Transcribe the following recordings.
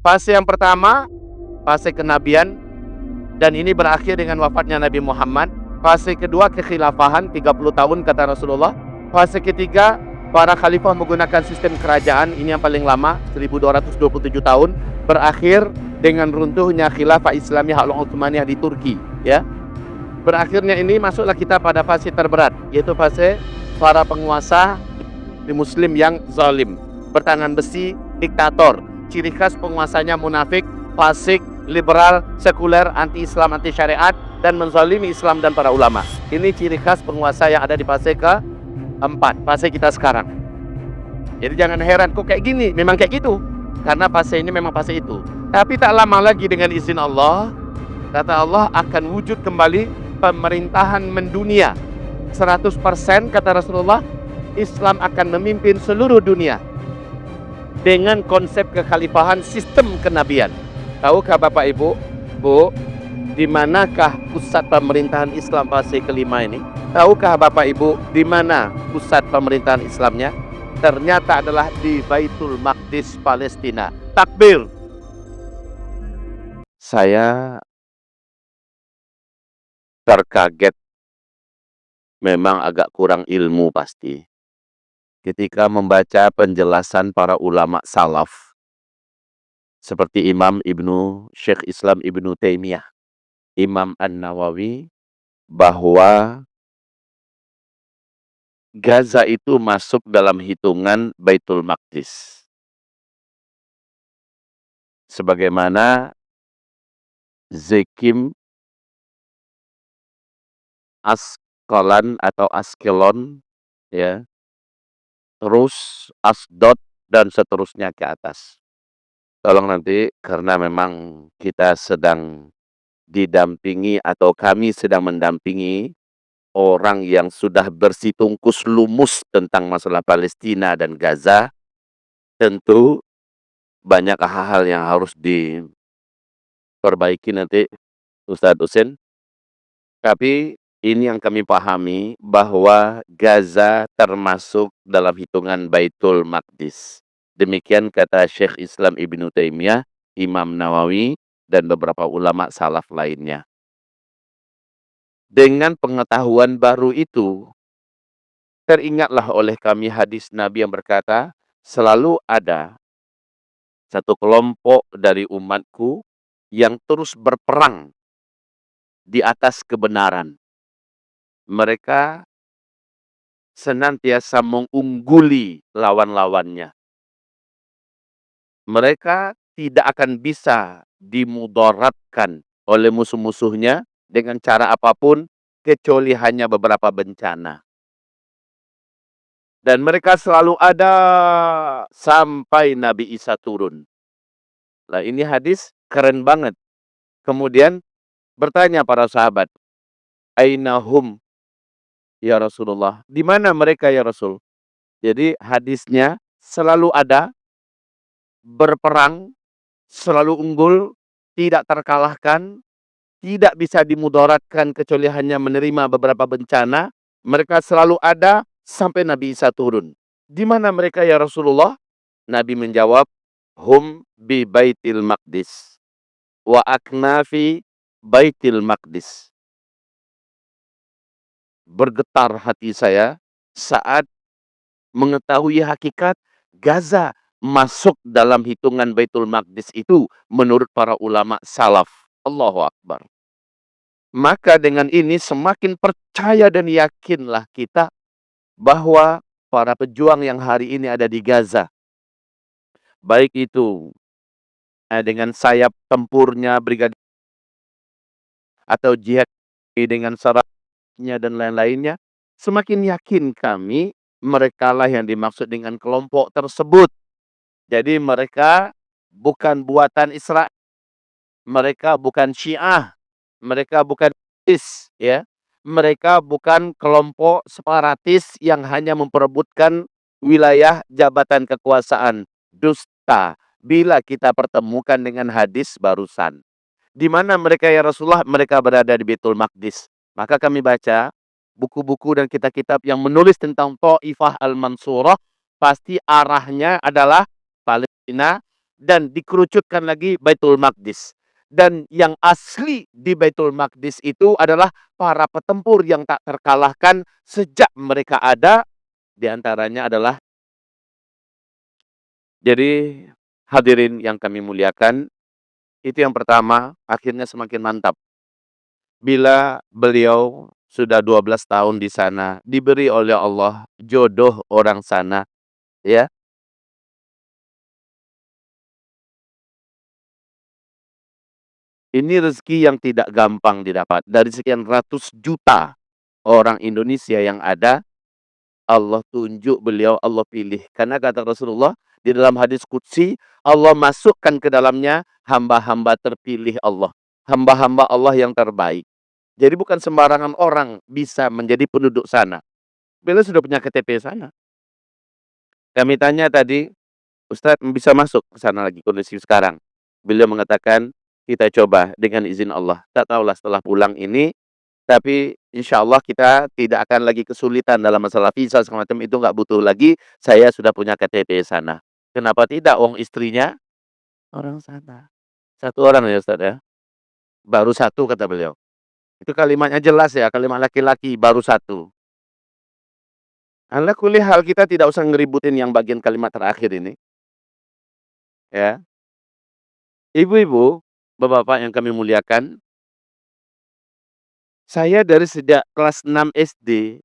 Fase yang pertama, fase kenabian, dan ini berakhir dengan wafatnya Nabi Muhammad. Fase kedua, kekhilafahan 30 tahun kata Rasulullah. Fase ketiga, para khalifah menggunakan sistem kerajaan, ini yang paling lama, 1227 tahun, berakhir dengan runtuhnya khilafah Islamiyah Al-Utsmaniyah di Turki, ya. Berakhirnya ini masuklah kita pada fase terberat, yaitu fase para penguasa di muslim yang zalim, bertangan besi, diktator. Ciri khas penguasanya munafik, fasik, liberal, sekuler, anti-Islam, anti-syariat, dan menzalimi Islam dan para ulama. Ini ciri khas penguasa yang ada di fase keempat, fase kita sekarang. Jadi jangan heran, kok kayak gini? Memang kayak gitu, karena fase ini memang fase itu. Tapi tak lama lagi dengan izin Allah, kata Allah, akan wujud kembali pemerintahan mendunia 100%, kata Rasulullah. Islam akan memimpin seluruh dunia dengan konsep kekhalifahan, sistem kenabian. Tahukah Bapak Ibu, Bu, di manakah pusat pemerintahan Islam fase kelima ini? Tahukah Bapak Ibu di mana pusat pemerintahan Islamnya? Ternyata adalah di Baitul Maqdis, Palestina. Takbir. Saya terkaget, memang agak kurang ilmu pasti, ketika membaca penjelasan para ulama salaf seperti Syekh Islam Ibnu Taimiyah, Imam An-Nawawi, bahwa Gaza itu masuk dalam hitungan Baitul Maqdis. Sebagaimana Zekim, Askelon, ya, terus Asdod, dan seterusnya ke atas. Tolong nanti, karena memang kita sedang didampingi atau kami sedang mendampingi orang yang sudah bersitungkus lumus tentang masalah Palestina dan Gaza, tentu banyak hal-hal yang harus diperbaiki nanti Ustadz Husin. Tapi ini yang kami pahami, bahwa Gaza termasuk dalam hitungan Baitul Maqdis. Demikian kata Syekh Islam Ibnu Taimiyah, Imam Nawawi, dan beberapa ulama salaf lainnya. Dengan pengetahuan baru itu, teringatlah oleh kami hadis Nabi yang berkata, selalu ada satu kelompok dari umatku yang terus berperang di atas kebenaran. Mereka senantiasa mengungguli lawan-lawannya. Mereka tidak akan bisa dimudaratkan oleh musuh-musuhnya dengan cara apapun, kecuali hanya beberapa bencana. Dan mereka selalu ada sampai Nabi Isa turun. Nah, ini hadis keren banget. Kemudian bertanya para sahabat, Ainahum ya Rasulullah, di mana mereka ya Rasul? Jadi hadisnya selalu ada, berperang, selalu unggul, tidak terkalahkan, tidak bisa dimudaratkan kecuali hanya menerima beberapa bencana. Mereka selalu ada sampai Nabi Isa turun. Di mana mereka ya Rasulullah? Nabi menjawab, hum bi Baitil Maqdis wa aknafi Baitil Maqdis. Bergetar hati saya saat mengetahui hakikat Gaza masuk dalam hitungan Baitul Maqdis itu menurut para ulama salaf. Allahu Akbar. Maka dengan ini semakin percaya dan yakinlah kita bahwa para pejuang yang hari ini ada di Gaza, baik itu dengan sayap tempurnya, brigade, atau jihad dengan syaratnya dan lain-lainnya, semakin yakin kami merekalah yang dimaksud dengan kelompok tersebut. Jadi mereka bukan buatan Israel, mereka bukan Syiah, mereka bukan ISIS, ya. Mereka bukan kelompok separatis yang hanya memperebutkan wilayah jabatan kekuasaan. Dusta bila kita pertemukan dengan hadis barusan. Di mana mereka ya Rasulullah? Mereka berada di Baitul Maqdis. Maka kami baca buku-buku dan kitab-kitab yang menulis tentang Thaifah Al-Mansurah, pasti arahnya adalah Palestina, dan dikerucutkan lagi Baitul Maqdis. Dan yang asli di Baitul Maqdis itu adalah para petempur yang tak terkalahkan sejak mereka ada, di antaranya adalah. Jadi hadirin yang kami muliakan, itu yang pertama, akhirnya semakin mantap. Bila beliau sudah 12 tahun di sana, diberi oleh Allah jodoh orang sana, ya. Ini rezeki yang tidak gampang didapat. Dari sekian ratus juta orang Indonesia yang ada, Allah tunjuk beliau, Allah pilih. Karena kata Rasulullah, di dalam hadis qudsi, Allah masukkan ke dalamnya hamba-hamba terpilih Allah. Hamba-hamba Allah yang terbaik. Jadi bukan sembarangan orang bisa menjadi penduduk sana. Beliau sudah punya KTP sana. Kami tanya tadi, Ustadz bisa masuk ke sana lagi kondisi sekarang. Beliau mengatakan, kita coba dengan izin Allah. Tak tahulah setelah pulang ini, tapi insya Allah kita tidak akan lagi kesulitan dalam masalah visa semacam itu, nggak butuh lagi. Saya sudah punya KTP sana. Kenapa tidak? Wong istrinya orang sana. Satu orang ya Ustadz ya. Baru satu kata beliau. Itu kalimatnya jelas ya, kalimat laki-laki baru satu. Ala kulli hal kita tidak usah ngeributin yang bagian kalimat terakhir ini. Ya. Ibu-ibu, bapak-bapak yang kami muliakan, saya dari sejak kelas 6 SD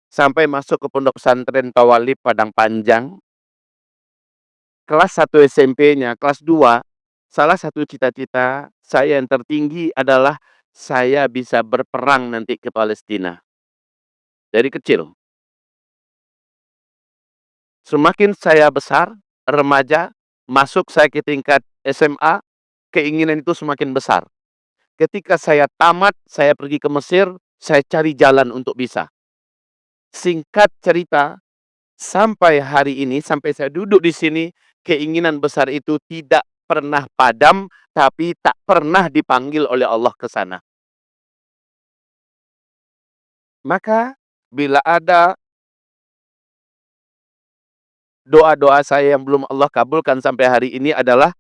sampai masuk ke Pondok Pesantren Tawalib Padang Panjang, kelas 1 SMP-nya, kelas 2, salah satu cita-cita saya yang tertinggi adalah saya bisa berperang nanti ke Palestina. Dari kecil. Semakin saya besar, remaja, masuk saya ke tingkat SMA, keinginan itu semakin besar. Ketika saya tamat, saya pergi ke Mesir, saya cari jalan untuk bisa. Singkat cerita, sampai hari ini, sampai saya duduk di sini, keinginan besar itu tidak pernah padam, tapi tak pernah dipanggil oleh Allah ke sana. Maka, bila ada doa-doa saya yang belum Allah kabulkan sampai hari ini adalah,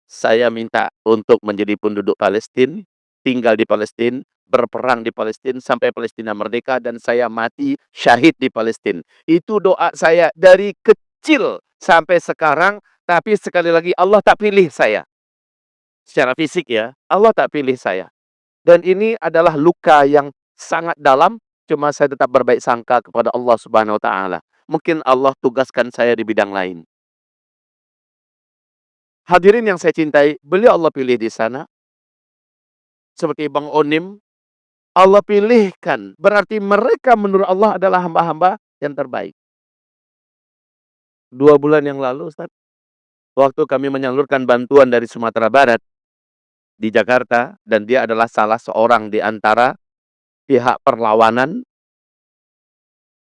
saya minta untuk menjadi penduduk Palestina, tinggal di Palestina, berperang di Palestina sampai Palestina merdeka dan saya mati syahid di Palestina. Itu doa saya dari kecil sampai sekarang, tapi sekali lagi Allah tak pilih saya. Secara fisik ya, Allah tak pilih saya. Dan ini adalah luka yang sangat dalam, cuma saya tetap berbaik sangka kepada Allah Subhanahu wa taala. Mungkin Allah tugaskan saya di bidang lain. Hadirin yang saya cintai, beliau Allah pilih di sana. Seperti Bang Onim, Allah pilihkan. Berarti mereka menurut Allah adalah hamba-hamba yang terbaik. 2 bulan yang lalu, Ustaz, waktu kami menyalurkan bantuan dari Sumatera Barat di Jakarta, dan dia adalah salah seorang di antara pihak perlawanan,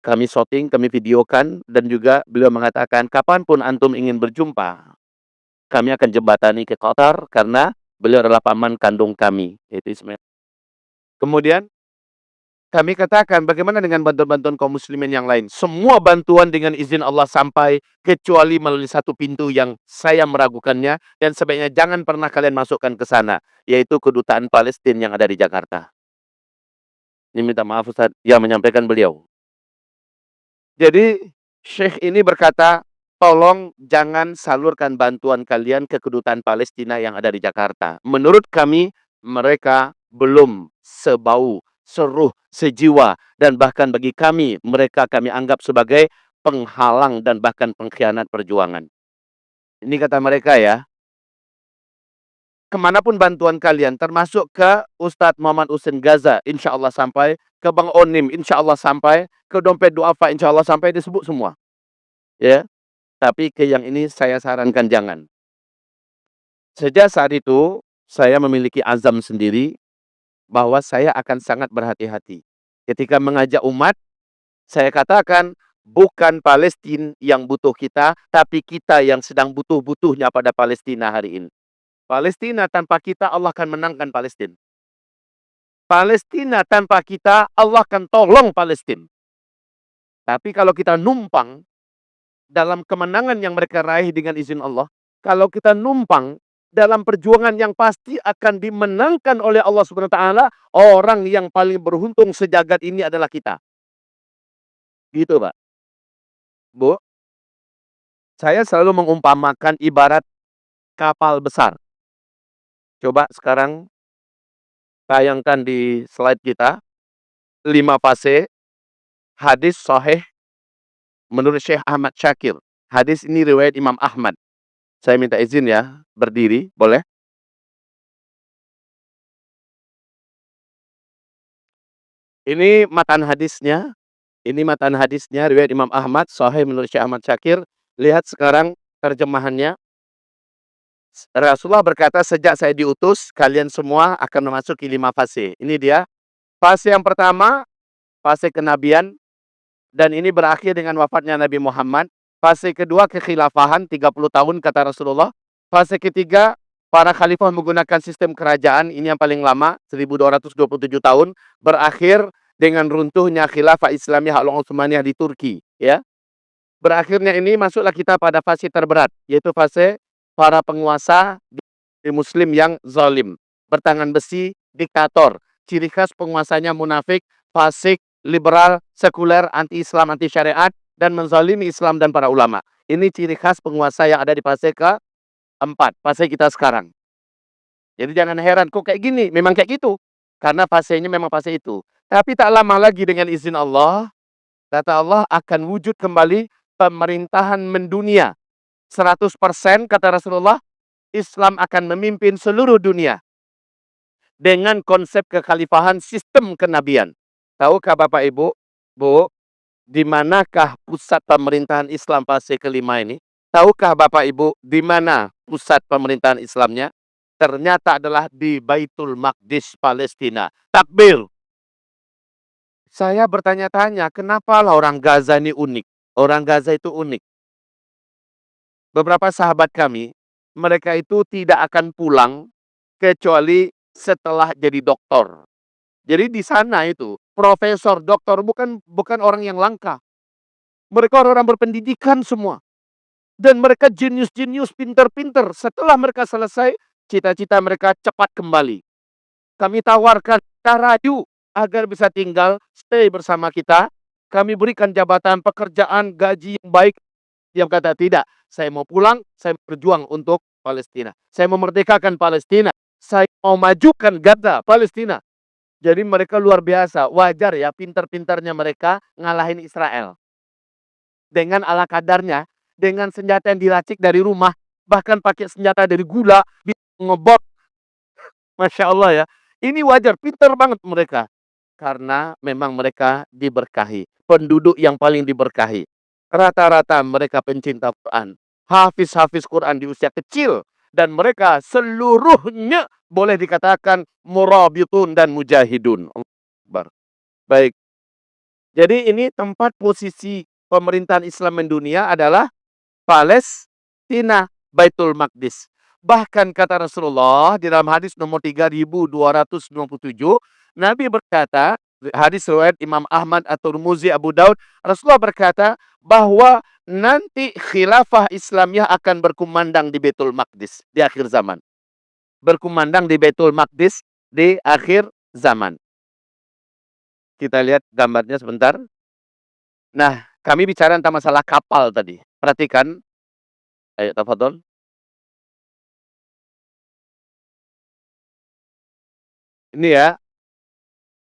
kami syuting, kami videokan, dan juga beliau mengatakan, kapanpun antum ingin berjumpa, kami akan jembatani ke Qatar, karena beliau adalah paman kandung kami, yaitu Ismail. Kemudian, kami katakan bagaimana dengan bantuan-bantuan kaum muslimin yang lain. Semua bantuan dengan izin Allah sampai kecuali melalui satu pintu yang saya meragukannya dan sebaiknya jangan pernah kalian masukkan ke sana, yaitu kedutaan Palestina yang ada di Jakarta. Ini minta maaf Ustaz yang menyampaikan beliau. Jadi Syekh ini berkata, tolong jangan salurkan bantuan kalian ke kedutaan Palestina yang ada di Jakarta. Menurut kami mereka belum sebau, seruh, sejiwa, dan bahkan bagi kami, mereka kami anggap sebagai penghalang dan bahkan pengkhianat perjuangan. Ini kata mereka ya. Kemanapun bantuan kalian, termasuk ke Ustadz Muhammad Husin Gaza, insya Allah sampai, ke Bang Onim, insya Allah sampai, ke Dompet Duafa, insya Allah sampai, disebut semua. Ya, tapi ke yang ini saya sarankan jangan. Sejak saat itu, saya memiliki azam sendiri, bahwa saya akan sangat berhati-hati. Ketika mengajak umat, saya katakan, bukan Palestina yang butuh kita, tapi kita yang sedang butuh-butuhnya pada Palestina hari ini. Palestina tanpa kita, Allah akan menangkan Palestina. Palestina tanpa kita, Allah akan tolong Palestina. Tapi kalau kita numpang, dalam kemenangan yang mereka raih dengan izin Allah. Kalau kita numpang dalam perjuangan yang pasti akan dimenangkan oleh Allah Subhanahu wa taala, orang yang paling beruntung sejagat ini adalah kita. Gitu, Pak. Bu, saya selalu mengumpamakan ibarat kapal besar. Coba sekarang bayangkan di slide kita 5 fase hadis sahih menurut Syekh Ahmad Syakir. Hadis ini riwayat Imam Ahmad. Saya minta izin ya, berdiri, boleh? Ini matan hadisnya. Ini matan hadisnya riwayat Imam Ahmad, sahih menurut Syekh Ahmad Syakir. Lihat sekarang terjemahannya. Rasulullah berkata, sejak saya diutus, kalian semua akan memasuki 5 fase. Ini dia. Fase yang pertama, fase kenabian. Dan ini berakhir dengan wafatnya Nabi Muhammad. Fase kedua, kekhilafahan, 30 tahun kata Rasulullah. Fase ketiga, para khalifah menggunakan sistem kerajaan. Ini yang paling lama, 1227 tahun. Berakhir dengan runtuhnya khilafah Islamiyah al-Utsmaniyah di Turki. Ya. Berakhirnya ini masuklah kita pada fase terberat, yaitu fase para penguasa di Muslim yang zalim, bertangan besi, diktator. Ciri khas penguasanya munafik, fasik, liberal, sekuler, anti-Islam, anti-syariat, dan menzalimi Islam dan para ulama. Ini ciri khas penguasa yang ada di fase keempat, fase kita sekarang. Jadi jangan heran, kok kayak gini? Memang kayak gitu. Karena fasenya memang fase itu. Tapi tak lama lagi dengan izin Allah, kata Allah akan wujud kembali pemerintahan mendunia. 100% kata Rasulullah, Islam akan memimpin seluruh dunia. Dengan konsep kekhalifahan sistem kenabian. Tahukah Bapak Ibu, Bu, di manakah pusat pemerintahan Islam fase kelima ini? Tahukah Bapak Ibu, di mana pusat pemerintahan Islamnya? Ternyata adalah di Baitul Maqdis, Palestina. Takbir. Saya bertanya-tanya, kenapa lah orang Gaza ini unik? Orang Gaza itu unik. Beberapa sahabat kami, mereka itu tidak akan pulang kecuali setelah jadi doktor. Jadi di sana itu, profesor, doktor bukan orang yang langka. Mereka orang berpendidikan semua. Dan mereka jenius-jenius, pinter-pinter. Setelah mereka selesai, cita-cita mereka cepat kembali. Kami tawarkan, kita rayu agar bisa tinggal, stay bersama kita. Kami berikan jabatan, pekerjaan, gaji yang baik. Dia kata, tidak, saya mau pulang, saya berjuang untuk Palestina. Saya mau merdekakan Palestina. Saya mau majukan Gaza, Palestina. Jadi mereka luar biasa. Wajar ya, pintar-pintarnya mereka ngalahin Israel. Dengan ala kadarnya, dengan senjata yang diracik dari rumah, bahkan pakai senjata dari gula, ngebom. Masya Allah ya. Ini wajar, pintar banget mereka. Karena memang mereka diberkahi. Penduduk yang paling diberkahi. Rata-rata mereka pencinta Quran. Hafiz-hafiz Quran di usia kecil. Dan mereka seluruhnya boleh dikatakan murabitun dan mujahidun. Baik. Jadi ini tempat posisi pemerintahan Islam mendunia adalah Palestina, Baitul Maqdis. Bahkan kata Rasulullah di dalam hadis nomor 3297, Nabi berkata, hadis riwayat Imam Ahmad atau Tirmidzi, Abu Daud, Rasulullah berkata bahwa nanti khilafah Islamiyah akan berkumandang di Baitul Maqdis di akhir zaman. Berkumandang di Baitul Maqdis di akhir zaman. Kita lihat gambarnya sebentar. Nah, kami bicara tentang masalah kapal tadi. Perhatikan. Ayo, tafadhol. Ini ya,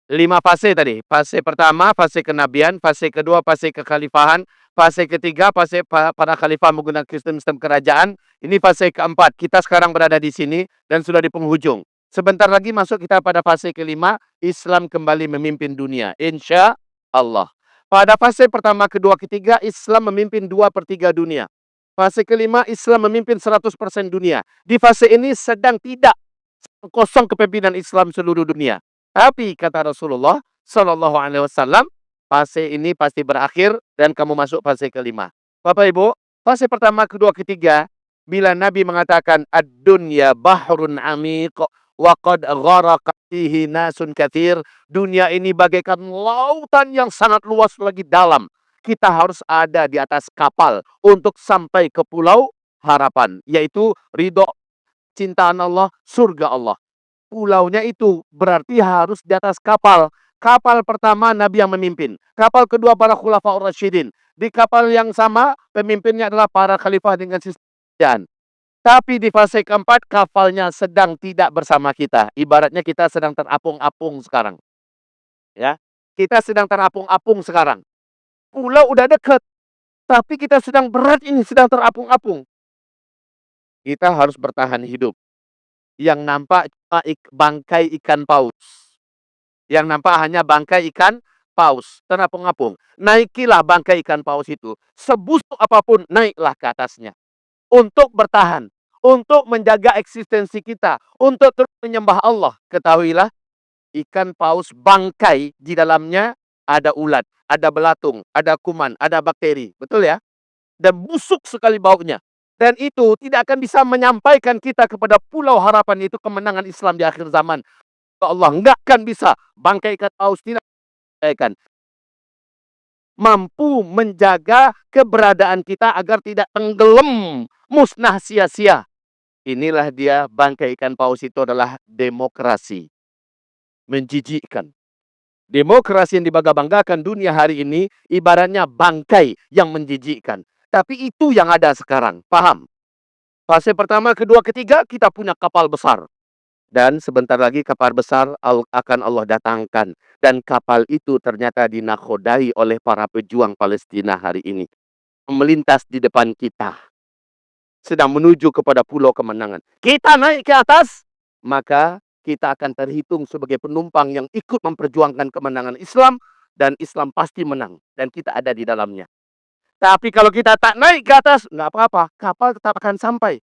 5 fase tadi. Fase pertama, fase kenabian. Fase kedua, fase kekhalifahan. Fase ketiga, fase para khalifah menggunakan sistem kerajaan. Ini fase keempat. Kita sekarang berada di sini dan sudah di penghujung. Sebentar lagi masuk kita pada fase kelima. Islam kembali memimpin dunia. Insya Allah. Pada fase pertama, kedua, ketiga, Islam memimpin 2/3 dunia. Fase kelima, Islam memimpin 100% dunia. Di fase ini sedang tidak kosong kepemimpinan Islam seluruh dunia. Tapi kata Rasulullah Shallallahu Alaihi Wasallam, fase ini pasti berakhir dan kamu masuk fase kelima. Bapak Ibu, fase pertama, kedua, ketiga, bila Nabi mengatakan ad-dunya bahrun amiq wa qad gharaqa fihi nasun katsir, dunia ini bagaikan lautan yang sangat luas lagi dalam. kita harus ada di atas kapal untuk sampai ke pulau harapan, yaitu ridho, cintaan Allah, surga Allah. Pulaunya itu berarti harus di atas kapal. Kapal pertama Nabi yang memimpin. Kapal kedua para khulafaur rasyidin. Di kapal yang sama pemimpinnya adalah para khalifah dengan sistem. Tapi di fase keempat kapalnya sedang tidak bersama kita. Ibaratnya kita sedang terapung-apung sekarang. Ya, kita sedang terapung-apung sekarang. Pulau udah dekat, tapi kita sedang berat ini, sedang terapung-apung. Kita harus bertahan hidup. Yang nampak cuma bangkai ikan paus. Yang nampak hanya bangkai ikan paus, terapung-apung. Naikilah bangkai ikan paus itu. Sebusuk apapun, naiklah ke atasnya. Untuk bertahan. Untuk menjaga eksistensi kita. Untuk terus menyembah Allah. Ketahuilah, ikan paus bangkai di dalamnya ada ulat, ada belatung, ada kuman, ada bakteri. Betul ya? Dan busuk sekali baunya. Dan itu tidak akan bisa menyampaikan kita kepada pulau harapan, itu kemenangan Islam di akhir zaman. Allah nggak akan bisa. Bangkai ikan paus tidak akan mampu menjaga keberadaan kita agar tidak tenggelam, musnah sia-sia. Inilah dia, bangkai ikan paus itu adalah demokrasi. Menjijikkan. Demokrasi yang dibangga-banggakan dunia hari ini ibaratnya bangkai yang menjijikkan. Tapi itu yang ada sekarang. Paham? Fase pertama, kedua, ketiga, kita punya kapal besar. Dan sebentar lagi kapal besar akan Allah datangkan. Dan kapal itu ternyata dinakodai oleh para pejuang Palestina hari ini. Melintas di depan kita. Sedang menuju kepada pulau kemenangan. Kita naik ke atas, maka kita akan terhitung sebagai penumpang yang ikut memperjuangkan kemenangan Islam. Dan Islam pasti menang. Dan kita ada di dalamnya. Tapi kalau kita tak naik ke atas, nggak apa-apa. Kapal tetap akan sampai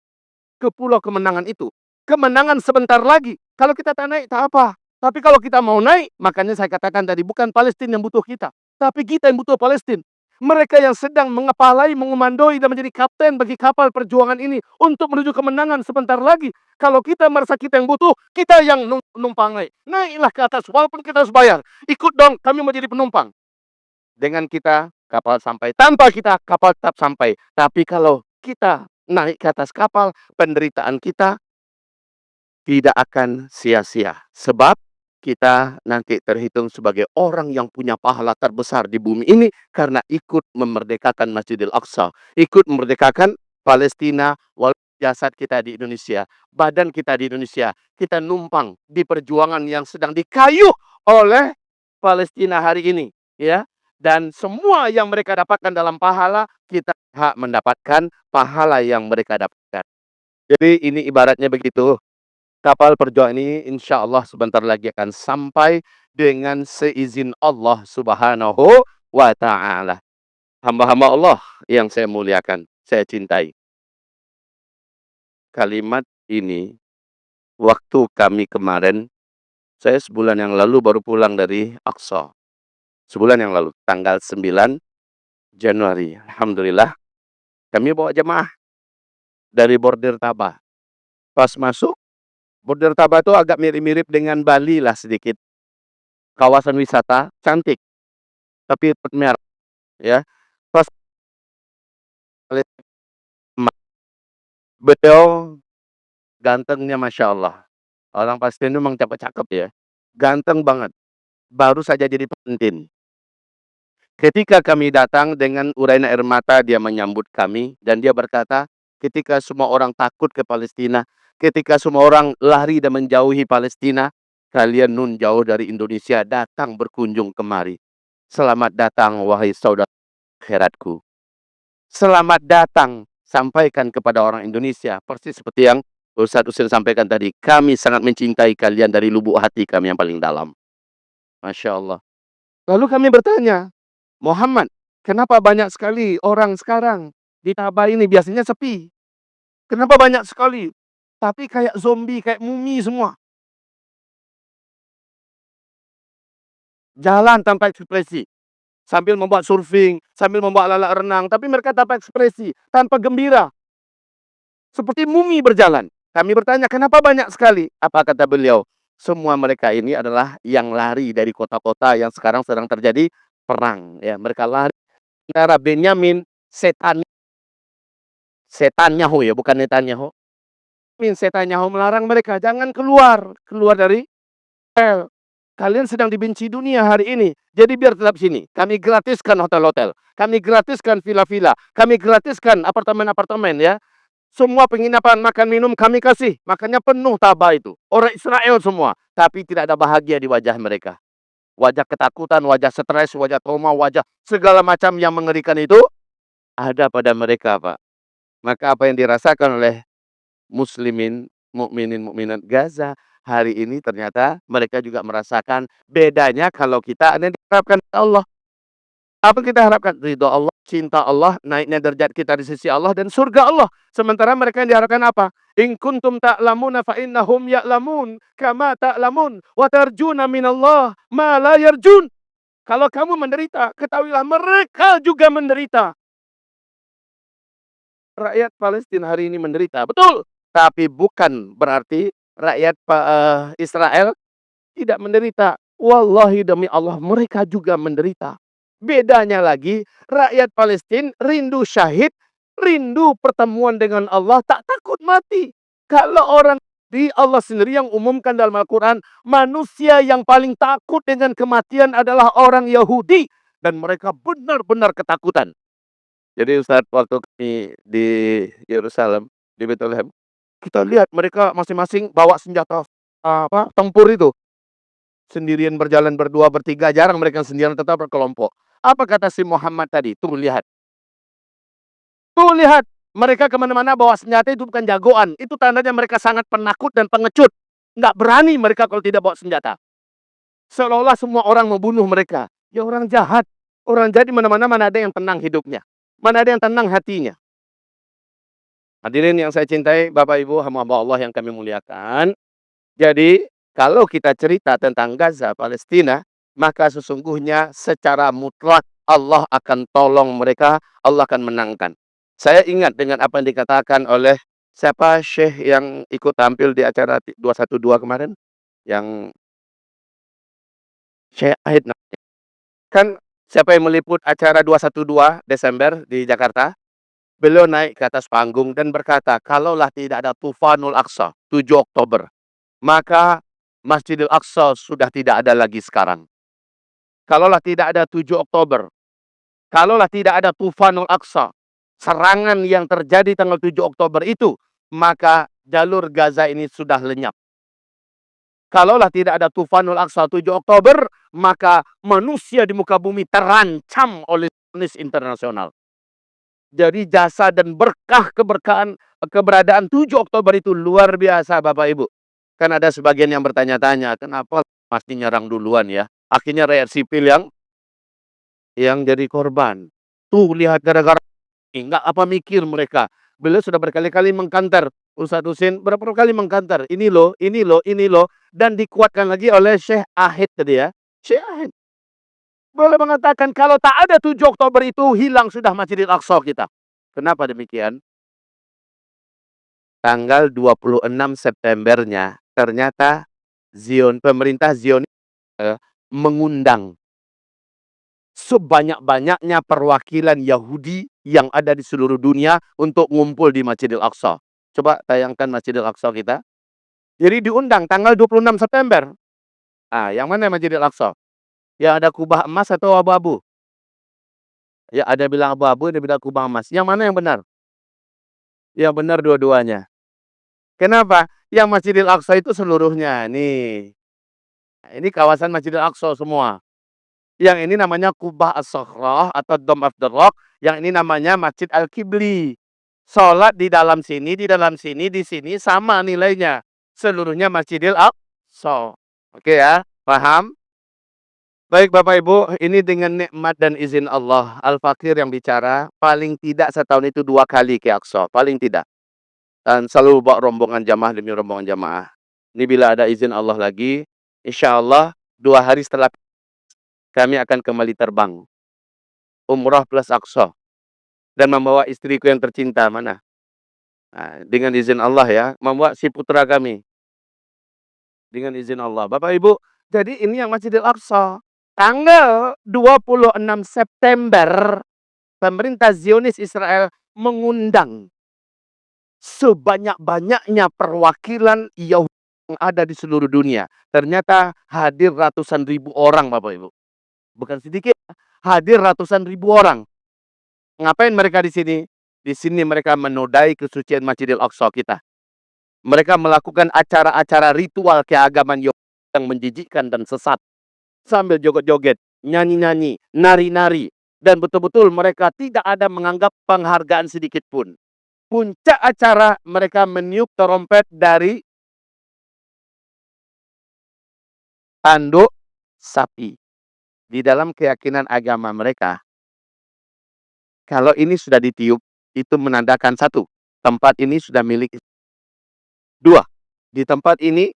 ke pulau kemenangan itu. Kemenangan sebentar lagi. Kalau kita tak naik, tak apa. Tapi kalau kita mau naik, makanya saya katakan tadi, bukan Palestina yang butuh kita. Tapi kita yang butuh Palestina. Mereka yang sedang mengepalai, mengomandoi, dan menjadi kapten bagi kapal perjuangan ini. Untuk menuju kemenangan sebentar lagi. Kalau kita merasa kita yang butuh, kita yang numpang naik. Naiklah ke atas, walaupun kita harus bayar. Ikut dong, kami mau jadi penumpang. Dengan kita, kapal sampai. Tanpa kita, kapal tetap sampai. Tapi kalau kita naik ke atas kapal, penderitaan kita tidak akan sia-sia. Sebab kita nanti terhitung sebagai orang yang punya pahala terbesar di bumi ini karena ikut memerdekakan Masjidil Aqsa, ikut memerdekakan Palestina, walaupun jasad kita di Indonesia, badan kita di Indonesia, kita numpang di perjuangan yang sedang dikayuh oleh Palestina hari ini, ya. Dan semua yang mereka dapatkan dalam pahala, kita hak mendapatkan pahala yang mereka dapatkan. Jadi ini ibaratnya begitu. Kapal perjuangan ini insya Allah sebentar lagi akan sampai dengan seizin Allah Subhanahu wa Ta'ala. Hamba-hamba Allah yang saya muliakan, saya cintai. Kalimat ini, waktu kami kemarin, saya sebulan yang lalu baru pulang dari Aqsa. Sebulan yang lalu, tanggal 9 Januari. Alhamdulillah, kami bawa jemaah dari border Tabah. Pas masuk, border Tabah itu agak mirip-mirip dengan Bali lah sedikit. Kawasan wisata, cantik. Tapi merah. Ya. Pas beliau gantengnya Masya Allah. Orang Palestina memang cakep-cakep ya. Ganteng banget. Baru saja jadi pengantin. Ketika kami datang dengan uraian air mata, dia menyambut kami. Dan dia berkata, ketika semua orang takut ke Palestina, ketika semua orang lari dan menjauhi Palestina, kalian nun jauh dari Indonesia datang berkunjung kemari. Selamat datang wahai saudara akhiratku. Selamat datang, sampaikan kepada orang Indonesia. Persis seperti yang Ustaz Usil sampaikan tadi. Kami sangat mencintai kalian dari lubuk hati kami yang paling dalam. Masya Allah. Lalu kami bertanya, Muhammad, kenapa banyak sekali orang sekarang di Tabah ini biasanya sepi? Kenapa banyak sekali? Tapi kayak zombie, kayak mumi semua. Jalan tanpa ekspresi. Sambil membuat surfing, sambil membuat alat renang. Tapi mereka tanpa ekspresi, tanpa gembira. Seperti mumi berjalan. Kami bertanya, kenapa banyak sekali? Apa kata beliau? Semua mereka ini adalah yang lari dari kota-kota yang sekarang sedang terjadi perang. Ya, mereka lari antara Benyamin, Setanyahu ya, bukan Netanyahu. Setanyahu melarang mereka, jangan keluar dari Israel. Kalian sedang dibenci dunia hari ini, jadi biar tetap sini. Kami gratiskan hotel-hotel, kami gratiskan villa-villa, kami gratiskan apartemen-apartemen ya. Semua penginapan, makan minum kami kasih. Makanya penuh Tabah itu. Orang Israel semua. Tapi tidak ada bahagia di wajah mereka. Wajah ketakutan, wajah stres, wajah trauma, wajah segala macam yang mengerikan itu ada pada mereka, Pak. Maka apa yang dirasakan oleh muslimin, mukminin, mukminat Gaza hari ini ternyata mereka juga merasakan bedanya kalau kita ada yang diharapkan Allah. Apa kita harapkan? Ridho Allah, cinta Allah, naiknya derajat kita di sisi Allah dan surga Allah. Sementara mereka yang diharapkan apa? In kuntum ta'lamuna fa innahum ya'lamun kama ta'lamun wa tarjuna minallah ma la yarjun. Kalau kamu menderita, ketahuilah mereka juga menderita. Rakyat Palestina hari ini menderita, betul. Tapi bukan berarti rakyat Israel tidak menderita. Wallahi demi Allah, mereka juga menderita. Bedanya lagi, rakyat Palestina rindu syahid, rindu pertemuan dengan Allah, tak takut mati. Kalau orang di Allah sendiri yang umumkan dalam Al-Quran, manusia yang paling takut dengan kematian adalah orang Yahudi. Dan mereka benar-benar ketakutan. Jadi Ustaz, waktu kami di Yerusalem, di Bethlehem, kita lihat mereka masing-masing bawa senjata tempur itu. Sendirian berjalan berdua, bertiga, jarang mereka sendirian, tetap berkelompok. Apa kata si Muhammad tadi? Tuh lihat. Tuh lihat. Mereka kemana-mana bawa senjata itu bukan jagoan. Itu tandanya mereka sangat penakut dan pengecut. Nggak berani mereka kalau tidak bawa senjata. Seolah-olah semua orang mau bunuh mereka. Ya orang jahat. Orang jahat di mana-mana, mana ada yang tenang hidupnya. Mana ada yang tenang hatinya. Hadirin yang saya cintai, Bapak Ibu, hamba Allah yang kami muliakan. Jadi, kalau kita cerita tentang Gaza, Palestina, maka sesungguhnya secara mutlak Allah akan tolong mereka, Allah akan menangkan. Saya ingat dengan apa yang dikatakan oleh siapa Syekh yang ikut tampil di acara 212 kemarin? Yang Syekh Ahid. Kan siapa yang meliput acara 212 Desember di Jakarta? Beliau naik ke atas panggung dan berkata, kalaulah tidak ada Tufanul Aqsa, 7 Oktober, maka Masjidil Aqsa sudah tidak ada lagi sekarang. Kalaulah tidak ada 7 Oktober, kalaulah tidak ada Tufanul Aqsa, serangan yang terjadi tanggal 7 Oktober itu, maka jalur Gaza ini sudah lenyap. Kalaulah tidak ada Tufanul Aqsa 7 Oktober, maka manusia di muka bumi terancam oleh Zionis internasional. Jadi jasa dan berkah keberadaan 7 Oktober itu luar biasa Bapak Ibu. Kan ada sebagian yang bertanya-tanya, kenapa pasti nyerang duluan ya? Akhirnya rakyat sipil yang jadi korban. Tuh lihat gara-gara nggak apa mikir mereka. Beliau sudah berkali-kali mengkantar. Ustadz Husin berapa kali mengkantar. Ini loh, ini loh, ini loh. Dan dikuatkan lagi oleh Syekh Ahid tadi ya. Syekh Ahid. Boleh mengatakan kalau tak ada 7 Oktober itu hilang sudah Masjidil Aqsa kita. Kenapa demikian? Tanggal 26 Septembernya ternyata pemerintah Zionis mengundang sebanyak-banyaknya perwakilan Yahudi yang ada di seluruh dunia untuk ngumpul di Masjidil Aqsa. Coba tayangkan Masjidil Aqsa kita. Jadi diundang tanggal 26 September. Yang mana Masjidil Aqsa? Yang ada kubah emas atau abu-abu? Ya, ada bilang abu-abu, ada bilang kubah emas. Yang mana yang benar? Yang benar dua-duanya. Kenapa? Yang Masjidil Aqsa itu seluruhnya. Nih. Ini kawasan Masjidil Aqsa semua. Yang ini namanya Kubah As-Sakhrah atau Dome of the Rock. Yang ini namanya Masjid Al-Qibli. Sholat di dalam sini, di sini sama nilainya. Seluruhnya Masjidil Aqsa. Oke ya, paham? Baik Bapak Ibu, ini dengan nikmat dan izin Allah. Al-Fakir yang bicara, paling tidak setahun itu 2 kali ke Aqsa. Paling tidak. Dan selalu bawa rombongan jamaah demi rombongan jamaah. Ini bila ada izin Allah lagi, insya Allah 2 hari setelah kami akan kembali terbang. Umrah plus Aqsa. Dan membawa istriku yang tercinta, mana? Dengan izin Allah ya, membawa si putra kami. Dengan izin Allah. Bapak Ibu, jadi ini yang Masjidil Aqsa. Tanggal 26 September pemerintah Zionis Israel mengundang sebanyak-banyaknya perwakilan Yahudi yang ada di seluruh dunia. Ternyata hadir ratusan ribu orang, Bapak Ibu. Bukan sedikit, hadir ratusan ribu orang. Ngapain mereka di sini? Di sini mereka menodai kesucian Masjidil Aqsa kita. Mereka melakukan acara-acara ritual keagamaan Yahudi yang menjijikkan dan sesat. Sambil joget-joget, nyanyi-nyanyi, nari-nari. Dan betul-betul mereka tidak ada menganggap penghargaan sedikit pun. Puncak acara mereka meniup trompet dari tanduk sapi. Di dalam keyakinan agama mereka, kalau ini sudah ditiup, itu menandakan satu, tempat ini sudah milik. Dua, di tempat ini